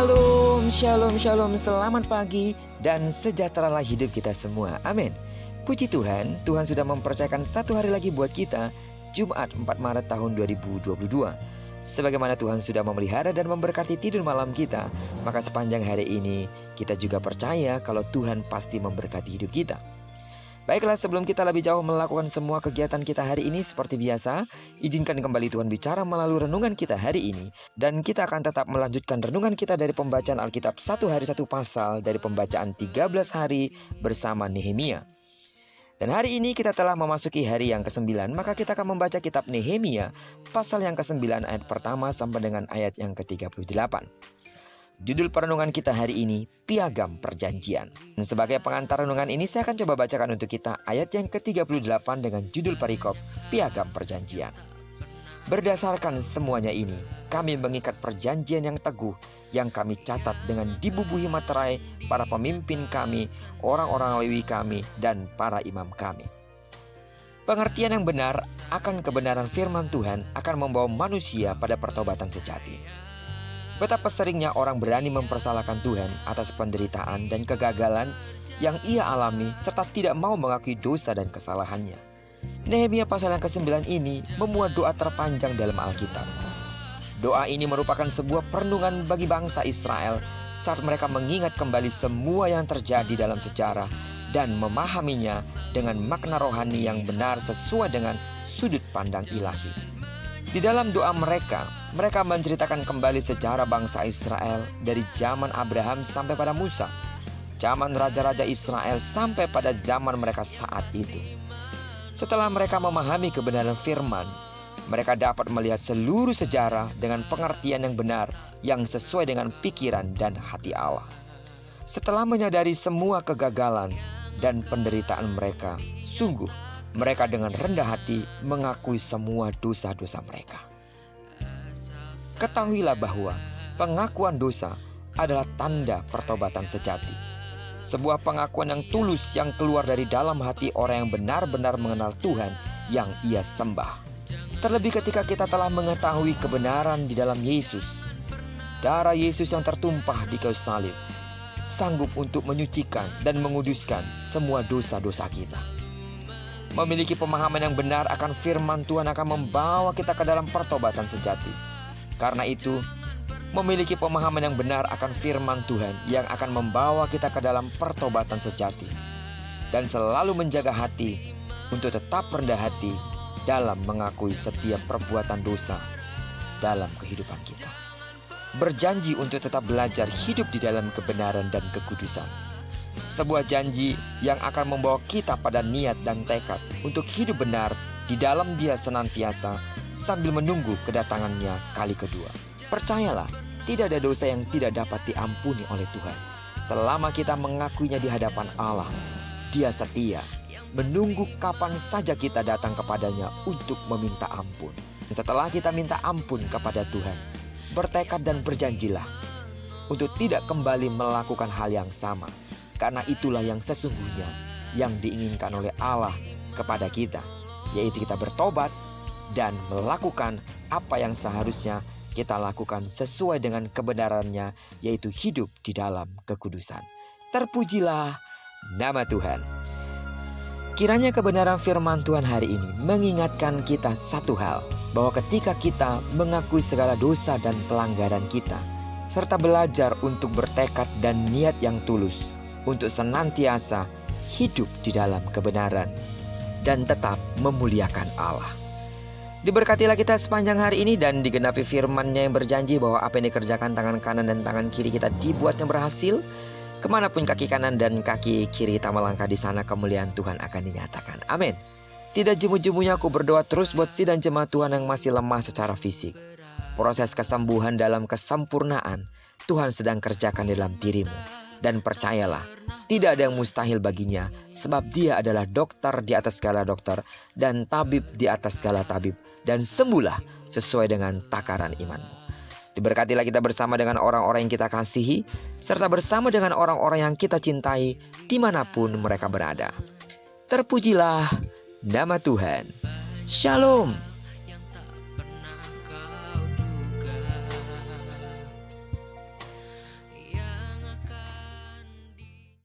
Shalom, shalom, shalom. Selamat pagi dan sejahteralah hidup kita semua. Amin. Puji Tuhan, Tuhan sudah mempercayakan satu hari lagi buat kita, Jumat 4 Maret tahun 2022. Sebagaimana Tuhan sudah memelihara dan memberkati tidur malam kita, maka sepanjang hari ini kita juga percaya kalau Tuhan pasti memberkati hidup kita. Baiklah, sebelum kita lebih jauh melakukan semua kegiatan kita hari ini seperti biasa, izinkan kembali Tuhan bicara melalui renungan kita hari ini. Dan kita akan tetap melanjutkan renungan kita dari pembacaan Alkitab satu hari satu pasal dari pembacaan 13 hari bersama Nehemia. Dan hari ini kita telah memasuki hari yang ke-9, maka kita akan membaca kitab Nehemia pasal yang ke-9 ayat pertama sampai dengan ayat yang ke-38. Judul perenungan kita hari ini, Piagam Perjanjian. Dan sebagai pengantar renungan ini, saya akan coba bacakan untuk kita ayat yang ke-38 dengan judul perikop, Piagam Perjanjian. Berdasarkan semuanya ini, kami mengikat perjanjian yang teguh, yang kami catat dengan dibubuhi materai para pemimpin kami, orang-orang Lewi kami, dan para imam kami. Pengertian yang benar akan kebenaran firman Tuhan akan membawa manusia pada pertobatan sejati. Betapa seringnya orang berani mempersalahkan Tuhan atas penderitaan dan kegagalan yang ia alami serta tidak mau mengakui dosa dan kesalahannya. Nehemia pasal yang ke-9 ini memuat doa terpanjang dalam Alkitab. Doa ini merupakan sebuah perenungan bagi bangsa Israel saat mereka mengingat kembali semua yang terjadi dalam sejarah dan memahaminya dengan makna rohani yang benar sesuai dengan sudut pandang ilahi. Di dalam doa mereka menceritakan kembali sejarah bangsa Israel dari zaman Abraham sampai pada Musa, zaman raja-raja Israel sampai pada zaman mereka saat itu. Setelah mereka memahami kebenaran firman, mereka dapat melihat seluruh sejarah dengan pengertian yang benar yang sesuai dengan pikiran dan hati Allah. Setelah menyadari semua kegagalan dan penderitaan mereka, sungguh mereka dengan rendah hati mengakui semua dosa-dosa mereka. Ketahuilah bahwa pengakuan dosa adalah tanda pertobatan sejati. Sebuah pengakuan yang tulus yang keluar dari dalam hati orang yang benar-benar mengenal Tuhan yang ia sembah. Terlebih ketika kita telah mengetahui kebenaran di dalam Yesus. Darah Yesus yang tertumpah di kayu salib sanggup untuk menyucikan dan menguduskan semua dosa-dosa kita. Memiliki pemahaman yang benar akan firman Tuhan akan membawa kita ke dalam pertobatan sejati. Karena itu, memiliki pemahaman yang benar akan firman Tuhan yang akan membawa kita ke dalam pertobatan sejati. Dan selalu menjaga hati untuk tetap rendah hati dalam mengakui setiap perbuatan dosa dalam kehidupan kita. Berjanji untuk tetap belajar hidup di dalam kebenaran dan kekudusan. Sebuah janji yang akan membawa kita pada niat dan tekad untuk hidup benar di dalam Dia senantiasa sambil menunggu kedatangannya kali kedua. Percayalah, tidak ada dosa yang tidak dapat diampuni oleh Tuhan. Selama kita mengakuinya di hadapan Allah, Dia setia, menunggu kapan saja kita datang kepadanya untuk meminta ampun. Setelah kita minta ampun kepada Tuhan, bertekad dan berjanjilah untuk tidak kembali melakukan hal yang sama. Karena itulah yang sesungguhnya yang diinginkan oleh Allah kepada kita, yaitu kita bertobat dan melakukan apa yang seharusnya kita lakukan sesuai dengan kebenarannya, yaitu hidup di dalam kekudusan. Terpujilah nama Tuhan. Kiranya kebenaran firman Tuhan hari ini mengingatkan kita satu hal, bahwa ketika kita mengakui segala dosa dan pelanggaran kita, serta belajar untuk bertekad dan niat yang tulus, untuk senantiasa hidup di dalam kebenaran dan tetap memuliakan Allah. Diberkatilah kita sepanjang hari ini dan digenapi firman-Nya yang berjanji bahwa apa yang dikerjakan tangan kanan dan tangan kiri kita dibuatnya berhasil. Kemanapun kaki kanan dan kaki kiri kita melangkah, di sana kemuliaan Tuhan akan dinyatakan. Amin. Tidak jemu-jemunya aku berdoa terus buat sidang jemaat Tuhan yang masih lemah secara fisik. Proses kesembuhan dalam kesempurnaan Tuhan sedang kerjakan dalam dirimu. Dan percayalah, tidak ada yang mustahil baginya, sebab Dia adalah dokter di atas segala dokter dan tabib di atas segala tabib, dan sembuhlah sesuai dengan takaran imanmu. Diberkatilah kita bersama dengan orang-orang yang kita kasihi, serta bersama dengan orang-orang yang kita cintai dimanapun mereka berada. Terpujilah nama Tuhan. Shalom.